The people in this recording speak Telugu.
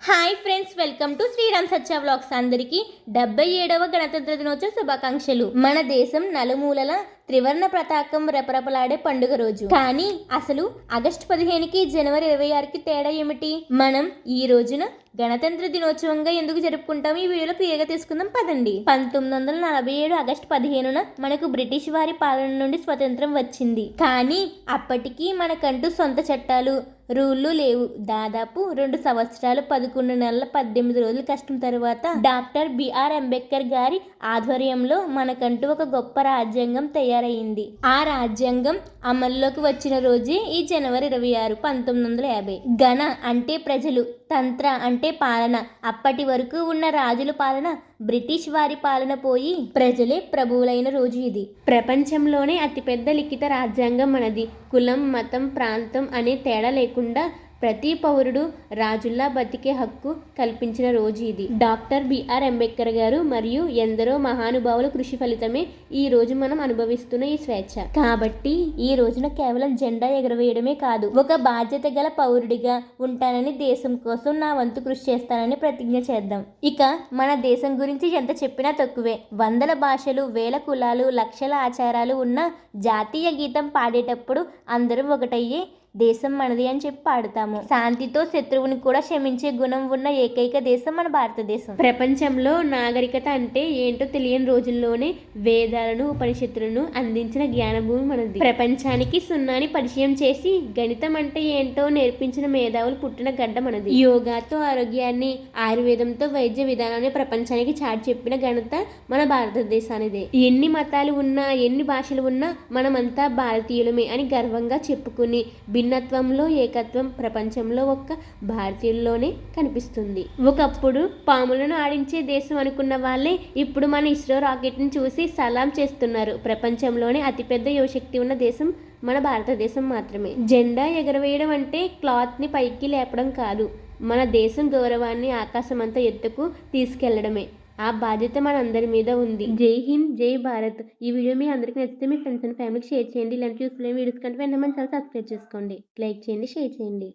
Hi friends, welcome to Sriram Satya vlogs. అందరికీ 77వ గణతంత్ర దినోత్సవ శుభాకాంక్షలు. మన దేశం నలుమూలల త్రివర్ణ పతాకం రెపరెపలాడే పండుగ రోజు. కానీ అసలు ఆగస్టు 15కి జనవరి 26కి తేడా ఏమిటి? మనం ఈ రోజున గణతంత్ర దినోత్సవంగా ఎందుకు జరుపుకుంటాం? ఈ వీడియోలో క్లియర్గా తీసుకుందాం పదండి. 1947 ఆగస్టు 15న మనకు బ్రిటిష్ వారి పాలన నుండి స్వతంత్రం వచ్చింది. కానీ అప్పటికి మనకంటూ సొంత చట్టాలు రూళ్ళు లేవు. దాదాపు 2 సంవత్సరాలు 11 నెలల 18 రోజుల కష్టం తరువాత డాక్టర్ బిఆర్ అంబేద్కర్ గారి ఆధ్వర్యంలో మనకంటూ ఒక గొప్ప రాజ్యాంగం తయారయ్యింది. ఆ రాజ్యాంగం అమల్లోకి వచ్చిన రోజే ఈ జనవరి 26, 1950. గణ అంటే ప్రజలు, తంత్ర అంటే పాలన. అప్పటి వరకు ఉన్న రాజుల పాలన, బ్రిటిష్ వారి పాలన పోయి ప్రజలే ప్రభువులైన రోజు ఇది. ప్రపంచంలోనే అతిపెద్ద లిఖిత రాజ్యాంగం మనది. కులం, మతం, ప్రాంతం అనే తేడా లేకుండా ప్రతి పౌరుడు రాజుల్లా బతికే హక్కు కల్పించిన రోజు ఇది. డాక్టర్ బిఆర్ అంబేద్కర్ గారు మరియు ఎందరో మహానుభావుల కృషి ఫలితమే ఈ రోజు మనం అనుభవిస్తున్న ఈ స్వేచ్ఛ. కాబట్టి ఈ రోజున కేవలం జెండా ఎగరవేయడమే కాదు, ఒక బాధ్యత గల పౌరుడిగా ఉంటానని, దేశం కోసం నా వంతు కృషి చేస్తానని ప్రతిజ్ఞ చేద్దాం. ఇక మన దేశం గురించి ఎంత చెప్పినా తక్కువే. వందల భాషలు, వేల కులాలు, లక్షల ఆచారాలు ఉన్న జాతీయ గీతం పాడేటప్పుడు అందరం ఒకటయ్యే దేశం మనది అని చెప్పి పాడుతాము. శాంతితో శత్రువుని కూడా క్షమించే గుణం ఉన్న ఏకైక దేశం మన భారతదేశం. ప్రపంచంలో నాగరికత అంటే ఏంటో తెలియని రోజుల్లోనే వేదాలను, ఉపనిషత్తులను అందించిన జ్ఞానభూమి మనది. ప్రపంచానికి సున్నాని పరిచయం చేసి గణితం అంటే ఏంటో నేర్పించిన మేధావులు పుట్టిన గడ్డ మనది. యోగాతో ఆరోగ్యాన్ని, ఆయుర్వేదంతో వైద్య విధానాన్ని ప్రపంచానికి చాటి చెప్పిన ఘనత మన భారతదేశానిదే. ఎన్ని మతాలు ఉన్నా, ఎన్ని భాషలు ఉన్నా మనమంతా భారతీయులమే అని గర్వంగా చెప్పుకుని భిన్నత్వంలో ఏకత్వం ప్రపంచంలో ఒక్క భారతీయుల్లోనే కనిపిస్తుంది. ఒకప్పుడు పాములను ఆడించే దేశం అనుకున్న వాళ్ళే ఇప్పుడు మన ఇస్రో రాకెట్ని చూసి సలాం చేస్తున్నారు. ప్రపంచంలోనే అతిపెద్ద యువశక్తి ఉన్న దేశం మన భారతదేశం మాత్రమే. జెండా ఎగరవేయడం అంటే క్లాత్ని పైకి లేపడం కాదు, మన దేశం గౌరవాన్ని ఆకాశమంతా ఎత్తుకు తీసుకెళ్లడమే. ఆ బాధ్యత మనందరి మీద ఉంది. జై హింద్, జై భారత్. ఈ వీడియో మీ అందరికీ నచ్చితే మీ ఫ్రెండ్స్ అండ్ ఫ్యామిలీకి షేర్ చేయండి. ఇలాంటి యూస్ఫుల్ వీడియోస్ కంటే వెంటనే మన ఛానల్ సబ్స్క్రైబ్ చేసుకోండి, లైక్ చేయండి, షేర్ చేయండి.